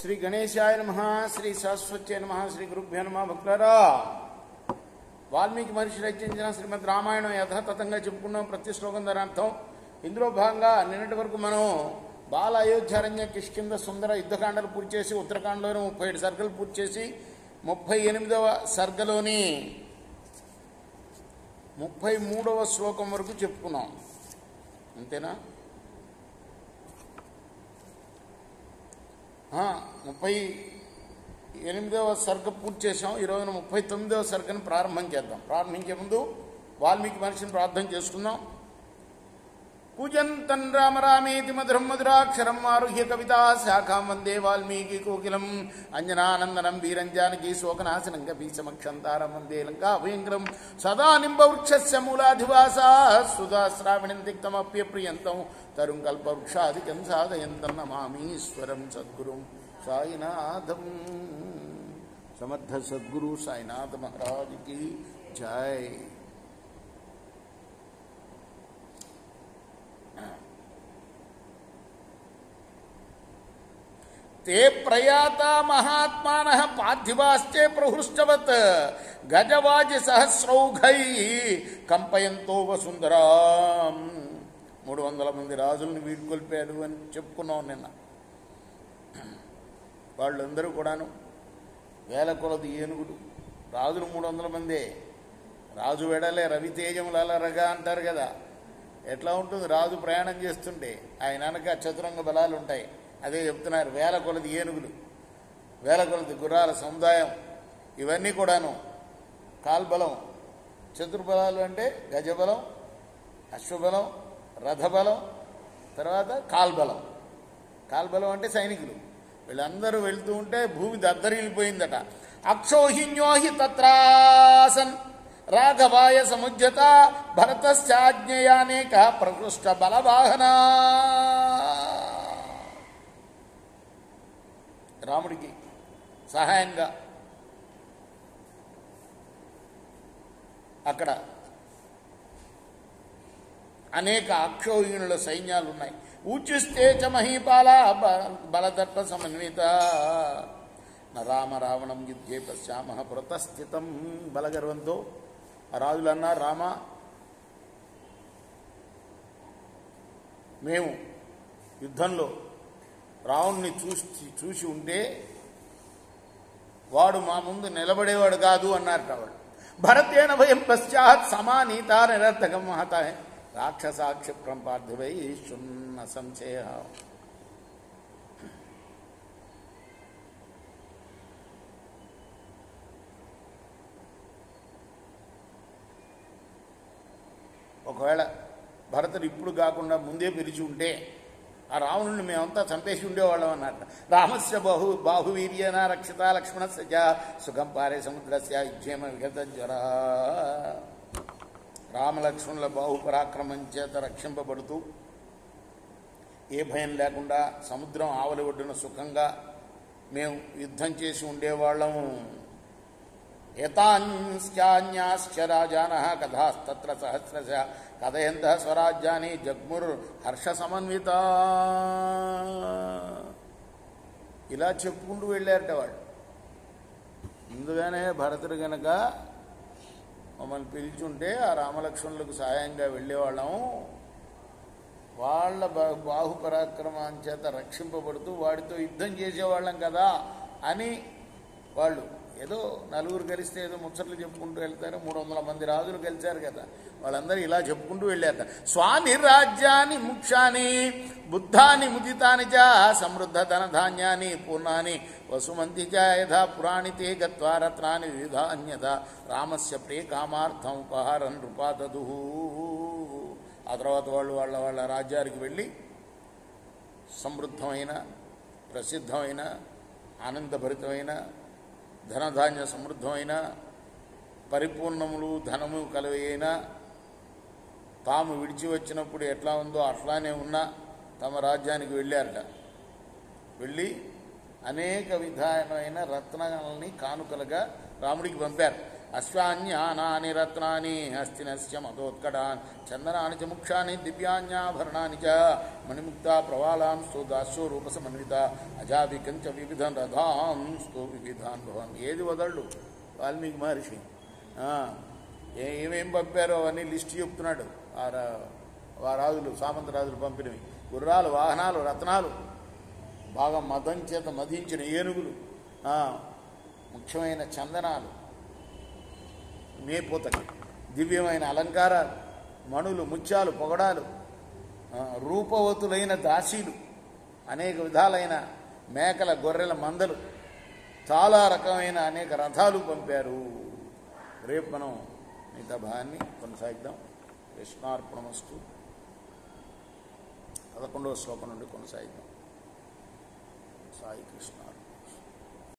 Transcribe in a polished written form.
శ్రీ గణేశాయ నమః, శ్రీ సరస్వత్యై నమః, శ్రీ గురుభ్యో నమః. భక్తులారా, వాల్మీకి మహర్షి రచించిన శ్రీమద్ రామాయణం యథాతథంగా చెప్పుకున్నాం. ప్రతి శ్లోకం దాని అర్థం. ఇందులో భాగంగా నిన్నటి వరకు మనం బాల అయోధ్యారణ్య కిష్కింద సుందర యుద్ధకాండలు పూర్తి చేసి, ఉత్తరకాండలోని 37 సర్గలు పూర్తి చేసి 38వ సర్గలోని 33వ శ్లోకం వరకు చెప్పుకున్నాం. అంతేనా? 38వ సర్గ పూర్తి చేసాం. ఈ రోజున 39వ సర్గను ప్రారంభం చేద్దాం. ప్రారంభించే ముందు వాల్మీకి మహర్షిని ప్రార్థన చేసుకుందాం. పూజంతం రామ రామేతి మధురం మధురాక్షరం ఆరుహ్య కవితా శాఖాం వందే వాల్మీకి కోకిలం అంజనానందనం వీరంజానకి శోకనాశనం కపీశమక్షంతారం వందే లంకాభయంకరం సదా నింబవృక్షస్య మూలాధివాసా సుధా శ్రావణిం తిక్తమప్యప్రియంతం తరుం కల్పవృక్షాదికం సాధయంతం నమామీశ్వరం సద్గురుం సాయినాథం. సమర్థ సద్గురు సాయినాథ మహారాజుకి జై. తే ప్రయాత మహాత్మానః పార్థివాశ్చే ప్రహృష్టవత్ గజవాజి సహస్రౌఘై కంపయంతో వసుంధరాం. 300 మంది రాజుల్ని వీడ్కొల్పాడు అని చెప్పుకున్నాం నిన్న. వాళ్ళందరూ కూడాను వేల కొలది ఏనుగులు. రాజులు 300 మందే. రాజు వెడలే రవితేజములరగా అంటారు కదా. ఎట్లా ఉంటుంది రాజు ప్రయాణం చేస్తుంటే? ఆయన వెనక చతురంగ బలాలు ఉంటాయి. అదే చెప్తున్నారు. వేల కొలది ఏనుగులు, వేల కొలది గుర్రాల సముదాయం, ఇవన్నీ కూడాను కాల్బలం. చతుర్బలాలు అంటే గజబలం, అశ్వబలం, రథబలం, తర్వాత కాల్బలం. కాల్బలం అంటే సైనికులు. వీళ్ళందరూ వెళ్తూ ఉంటే భూమి దద్దరిల్లిపోయిందట. అక్షోహిన్యోహి తత్రాసన్ రాఘవాయ సముజ్జత భరతశ్చాజ్ఞయానేక ప్రకృష్ట బలవాహన. రాముడికి సహాయంగా అక్కడ అనేక అక్షోహిణుల సైన్యాలు ఉన్నాయి. ఊచిస్తే చ మహీపాల బలదర్ప సమన్విత రామ రావణం యుద్ధే పశ్యామ పురతస్థితం. బలగర్వంతో ఆ రాజులు అన్నారు, రామ, మేము యుద్ధంలో రావణ్ణి చూసి ఉంటే వాడు మా ముందు నిలబడేవాడు కాదు అన్నారట వాడు. భరతేన భయం పశ్చాత్ సమానీత నిరర్థకం మహత రాక్షసాక్షిప్రం పార్థివై శున్న సంశయ. ఒకవేళ భరతుడు ఇప్పుడు కాకుండా ముందే పిలిచి ఉంటే ఆ రావణుడిని మేమంతా చంపేసి ఉండేవాళ్ళం అన్నట్టు. రామస్య బాహువీర్యేన రక్షిత లక్ష్మణస్య సుఖం పారే సముద్రస్య యుజ్యేమ విగత జ్వర. రామలక్ష్మణుల బాహుపరాక్రమం చేత రక్షింపబడుతూ ఏ భయం లేకుండా సముద్రం ఆవలి ఒడ్డున సుఖంగా మేము యుద్ధం చేసి ఉండేవాళ్ళము. ఏతాన్యాశ్చ రాజానః కథాస్తత్ర సహస్రశ కథయంతః స్వరాజ్యాన్ని జగ్ముర్ హర్ష సమన్విత. ఇలా చెప్పుకుంటూ వెళ్ళారట వాళ్ళు. ముందుగానే భరతుడు గనక మమ్మల్ని పిలిచుంటే ఆ రామలక్ష్మణులకు సహాయంగా వెళ్ళేవాళ్ళం. వాళ్ళ బాహుపరాక్రమం చేత రక్షింపబడుతూ వాడితో యుద్ధం చేసేవాళ్ళం కదా అని వాళ్ళు ఏదో నలుగురు కలిస్తే ఏదో ముచ్చట్లు చెప్పుకుంటూ వెళ్తారు. 300 మంది రాజులు కలిశారు కదా, వాళ్ళందరూ ఇలా చెప్పుకుంటూ వెళ్ళారట. స్వానిరాజ్యాన్ని ముక్షాని బుద్ధాని ముదితాని చ సమృద్ధ ధనధాన్యాన్ని పూర్ణాని వసుమంతి చ యథా పురాణి తే గత్వా రత్నాని వివిధాన్యత రామస్య ప్రియకామార్థం ఉపహారం నృపాదదు. ఆ తర్వాత వాళ్ళు వాళ్ళ రాజ్యానికి వెళ్ళి సమృద్ధమైన, ప్రసిద్ధమైన, ఆనందభరితమైన, ధనధాన్య సమృద్ధమైన, పరిపూర్ణములు ధనము కలవైన, తాము విడిచి వచ్చినప్పుడు ఎట్లా ఉందో అట్లానే ఉన్న తమ రాజ్యానికి వెళ్ళారట. వెళ్ళి అనేక విధమైన రత్నాలని కానుకలుగా రాముడికి పంపారు. అశ్వాన్యానాని రత్నాని హస్తినస్య మతోత్కటాన్ చందనాని చ ముక్షాని దివ్యాన్యాభరణాని చ మణిముక్తా ప్రవాళాంస్తు దాస్యో రూపసమన్విత అజాభికంచ వివిధం రథాంస్తు వివిధాన్ భవన్. ఏది వదళ్ళు వాల్మీకి మహర్షి ఏమేం పంపారో అవన్నీ లిస్టు చెప్తున్నాడు. రాజులు సామంత రాజులు పంపినవి గుర్రాలు, వాహనాలు, రత్నాలు, బాగా మదం చేత మదించిన ఏనుగులు, ముఖ్యమైన చందనాలు, మేపోతకి దివ్యమైన అలంకారాలు, మణులు, ముత్యాలు, పొగడాలు, రూపవతులైన దాసీలు, అనేక విధాలైన మేకల గొర్రెల మందలు, చాలా రకమైన అనేక రథాలు పంపారు. రేపు మనం మిగతా భాగాన్ని కొనసాగిద్దాం. కృష్ణార్పణమస్తు. 11వ శ్లోకం నుండి కొనసాగిద్దాం. సాయి కృష్ణ.